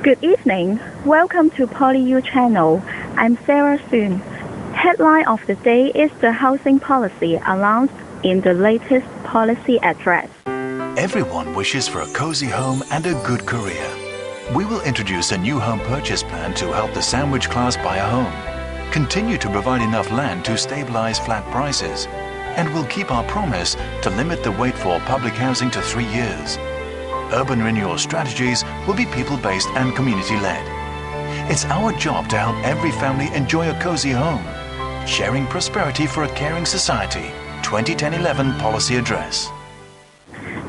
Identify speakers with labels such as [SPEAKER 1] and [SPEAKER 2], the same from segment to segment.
[SPEAKER 1] Good evening. Welcome to PolyU channel. I'm Sarah Soon. Headline of the day is the housing policy announced in the latest policy address.
[SPEAKER 2] Everyone wishes for a cozy home and a good career. We will introduce a new home purchase plan to help the sandwich class buy a home, continue to provide enough land to stabilize flat prices, and will keep our promise to limit the wait for public housing to 3 years. Urban renewal strategies will be people-based and community-led. It's our job to help every family enjoy a cozy home. Sharing prosperity for a caring society. 2010-11 Policy Address.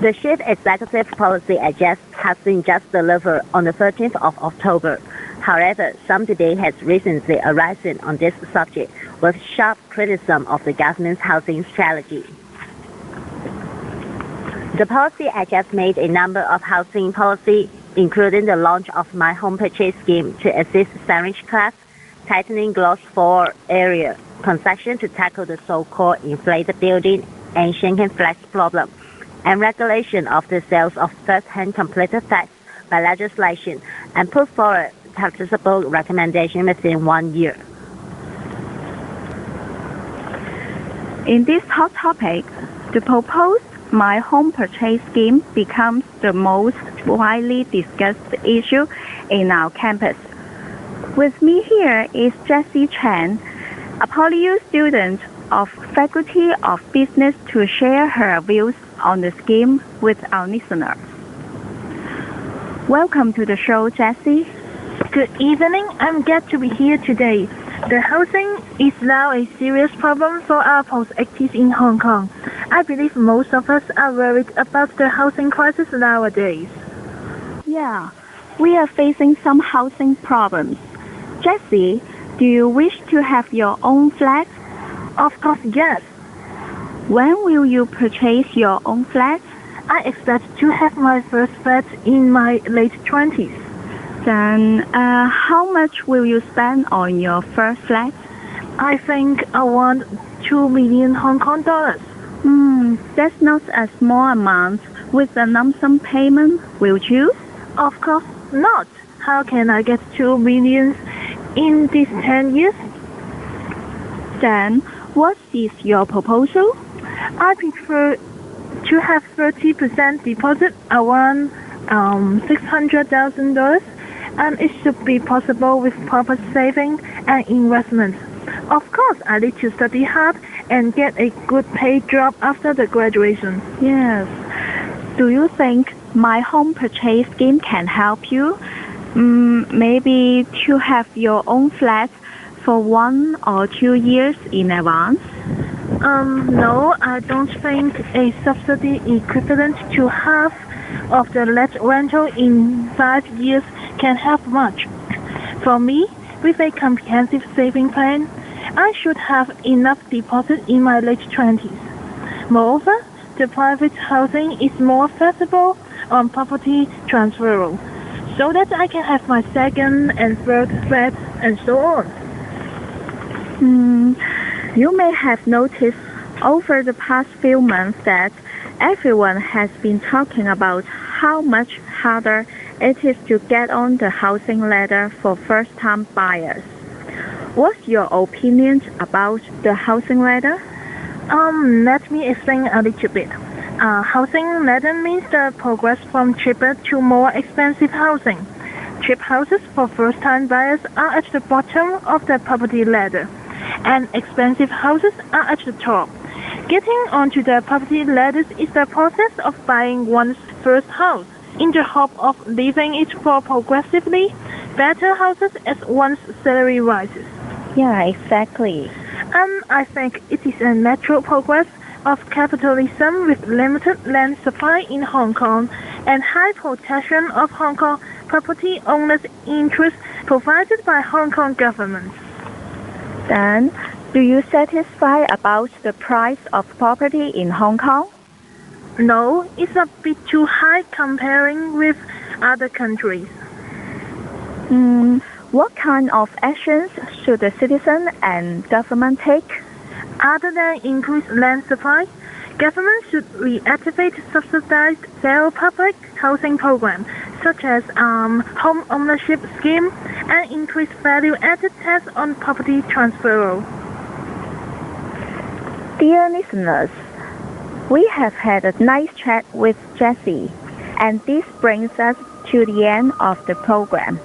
[SPEAKER 3] The Chief Executive Policy Address has been just delivered on the 13th of October. However, some debate has recently arisen on this subject with sharp criticism of the government's housing strategy. The policy address made a number of housing policies, including the launch of My Home Purchase Scheme to assist sandwich class, tightening gross floor area concession to tackle the so-called inflated building and shrinking flats problem, and regulation of the sales of first-hand completed flats by legislation, and put forward taxable recommendation within 1 year.
[SPEAKER 1] In this hot topic, the proposed My Home Purchase Scheme becomes the most widely discussed issue in our campus. With me here is Jessie Chan, a PolyU student of Faculty of Business, to share her views on the scheme with our listeners. Welcome to the show, Jessie.
[SPEAKER 4] Good evening. I'm glad to be here today. The housing is now a serious problem for our post-actives in Hong Kong. I believe most of us are worried about the housing crisis nowadays.
[SPEAKER 1] Yeah, we are facing some housing problems. Jessie, do you wish to have your own flat?
[SPEAKER 4] Of course, yes.
[SPEAKER 1] When will you purchase your own flat?
[SPEAKER 4] I expect to have my first flat in my late 20s.
[SPEAKER 1] Then, how much will you spend on your first flat?
[SPEAKER 4] I think around 2 million Hong Kong dollars.
[SPEAKER 1] That's not a small amount. With a lump sum payment, will you?
[SPEAKER 4] Of course not. How can I get 2 million in these 10 years?
[SPEAKER 1] Then, what is your proposal?
[SPEAKER 4] I prefer to have 30% deposit, around $600,000, and it should be possible with proper saving and investment. Of course, I need to study hard and get a good paid job after the graduation.
[SPEAKER 1] Yes. Do you think My Home Purchase Scheme can help you? Maybe to have your own flat for 1 or 2 years in advance?
[SPEAKER 4] No, I don't think a subsidy equivalent to half of the let rental in 5 years can help much. For me, with a comprehensive saving plan, I should have enough deposit in my late 20s. Moreover, the private housing is more flexible on property transfer, so that I can have my second and third flat and so on.
[SPEAKER 1] You may have noticed over the past few months that everyone has been talking about how much harder it is to get on the housing ladder for first-time buyers. What's your opinion about the housing ladder?
[SPEAKER 4] Let me explain a little bit. Housing ladder means the progress from cheaper to more expensive housing. Cheap houses for first-time buyers are at the bottom of the property ladder, and expensive houses are at the top. Getting onto the property ladder is the process of buying one's first house, in the hope of leaving it for progressively better houses as one's salary rises.
[SPEAKER 1] Yeah, exactly.
[SPEAKER 4] I think it is a natural progress of capitalism with limited land supply in Hong Kong and high protection of Hong Kong property owners' interests provided by Hong Kong government.
[SPEAKER 1] Then, do you satisfy about the price of property in Hong Kong?
[SPEAKER 4] No, it's a bit too high comparing with other countries.
[SPEAKER 1] What kind of actions should the citizen and government take?
[SPEAKER 4] Other than increased land supply, government should reactivate subsidized sale public housing program such as home ownership scheme and increased value-added tax on property transfer.
[SPEAKER 1] Dear listeners, we have had a nice chat with Jessie, and this brings us to the end of the program.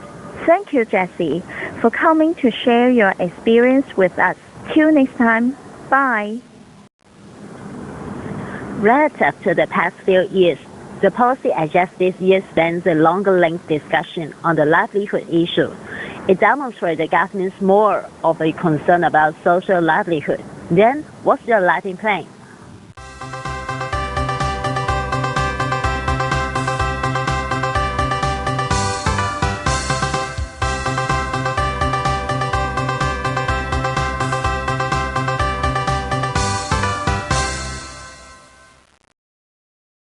[SPEAKER 1] Thank you, Jessie, for coming to share your experience with us. Till next time, bye.
[SPEAKER 3] Relative to the past few years, the policy adjusted this year spans a longer-length discussion on the livelihood issue. It demonstrates the government's more of a concern about social livelihood. Then, what's your lighting plan?